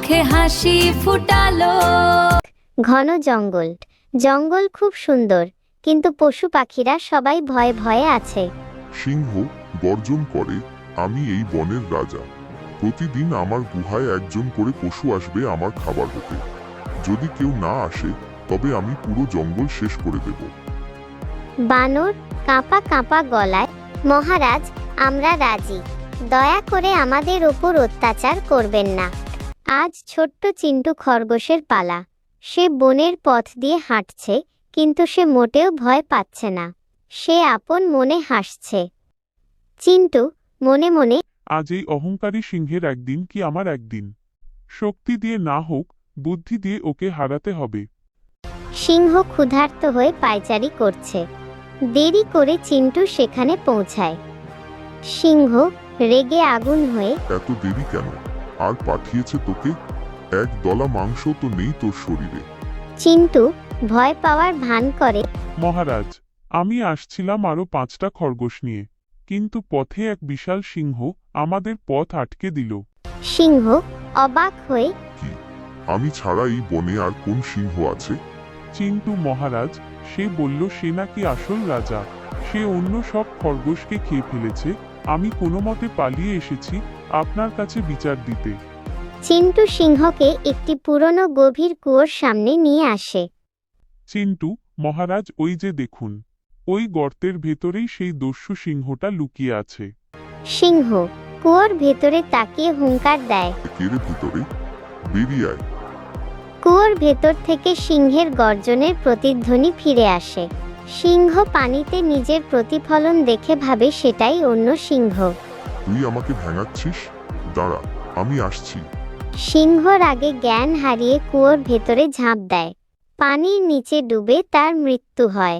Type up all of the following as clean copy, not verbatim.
মুখে হাসি ফুটালো। ঘন জঙ্গল। জঙ্গল খুব সুন্দর, কিন্তু পশু পাখিরা সবাই ভয়ে ভয়ে আছে। সিংহ গর্জন করে, আমি এই বনের রাজা। প্রতিদিন আমার গুহায় একজন করে পশু আসবে আমার খাবার হতে। যদি কেউ না আসে তবে আমি পুরো জঙ্গল শেষ করে দেব। বানর কাঁপা কাঁপা গলায়, মহারাজ, আমরা রাজি। দয়া করে আমাদের উপর অত্যাচার করবেন না। আজ ছোট্ট চিন্টু খরগোশের পালা। সে বনের পথ দিয়ে হাঁটছে, কিন্তু সে মোটেও ভয় পাচ্ছে না। সে আপন মনে হাসছে। চিন্টু মনে মনে, আজ এই অহংকারী সিংহের একদিন কি আমার একদিন। শক্তি দিয়ে না হোক, বুদ্ধি দিয়ে ওকে হারাতে হবে। সিংহ ক্ষুধার্ত হয়ে পায়চারি করছে। দেরি করে চিন্টু সেখানে পৌঁছায়। সিংহ রেগে আগুন হয়ে, এত দেরি কেন? আর পাঠিয়েছে তোকে? এক দলা মাংস তো নেই তোর শরীরে। চিন্টু ভয় পাওয়ার ভান করে, মহারাজ, আমি আসছিলাম আরো 5টা খরগোশ নিয়ে, কিন্তু পথে এক বিশাল সিংহ আমাদের পথ আটকে দিল। সিংহ অবাক হয়ে, কি, আমি ছাড়া এই বনে আর কোন সিংহ আছে? চিন্টু মহারাজ, সে বলল সে নাকি আসল রাজা। সে অন্য সব খরগোশকে খেয়ে ফেলেছে। আমি কোনো মতে পালিয়ে এসেছি আপনার কাছে বিচার দিতে। চিন্টু সিংহকে একটি পুরনো গভীর কুয়োর সামনে নিয়ে আসে। চিন্টু মহারাজ, ওই যে দেখুন, ওই গর্তের ভেতরেই সেই দস্যু সিংহটা লুকিয়ে আছে। সিংহ কুয়োর ভেতরে তাকিয়ে হুঙ্কার দেয়। কেড়ে ভিতরে বেরিয়ে আয়। কুয়োর ভেতর থেকে সিংহের গর্জনের প্রতিধ্বনি ফিরে আসে। সিংহ পানিতে নিজের প্রতিফলন দেখে ভাবে সেটাই অন্য সিংহ। তুই আমাকে ভেঙাচ্ছিস? দাঁড়া, আমি আসছি। সিংহর আগে জ্ঞান হারিয়ে কুয়োর ভেতরে ঝাঁপ দেয়। পানির নিচে ডুবে তার মৃত্যু হয়।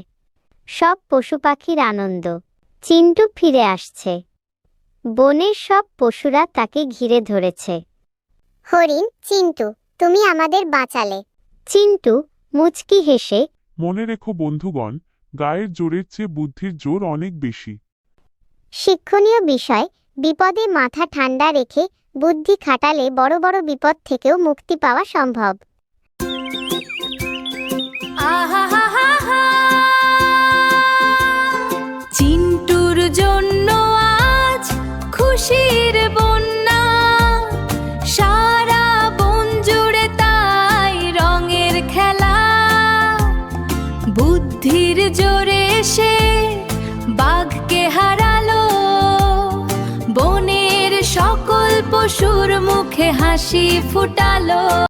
সব পশু পাখির আনন্দ। চিন্টু ফিরে আসছে। বনের সব পশুরা তাকে ঘিরে ধরেছে। হরিণ, চিন্টু, তুমি আমাদের বাঁচালে। চিন্টু মুচকি হেসে, মনে রেখো বন্ধুগণ, গায়ের জোরের চেয়ে বুদ্ধির জোর অনেক বেশি। শিক্ষণীয় বিষয়, বিপদে মাথা ঠান্ডা রেখে বুদ্ধি খাটালে বড় বড় বিপদ থেকেও মুক্তি পাওয়া সম্ভব। আহা, চিন্টুর জন্য আজ খুশির বন্যা। সারা বন জুড়ে তাই রঙের খেলা। বুদ্ধির জোরে সে বাঘকে হারালো। বনের সকল পশুর মুখে হাসি ফুটালো।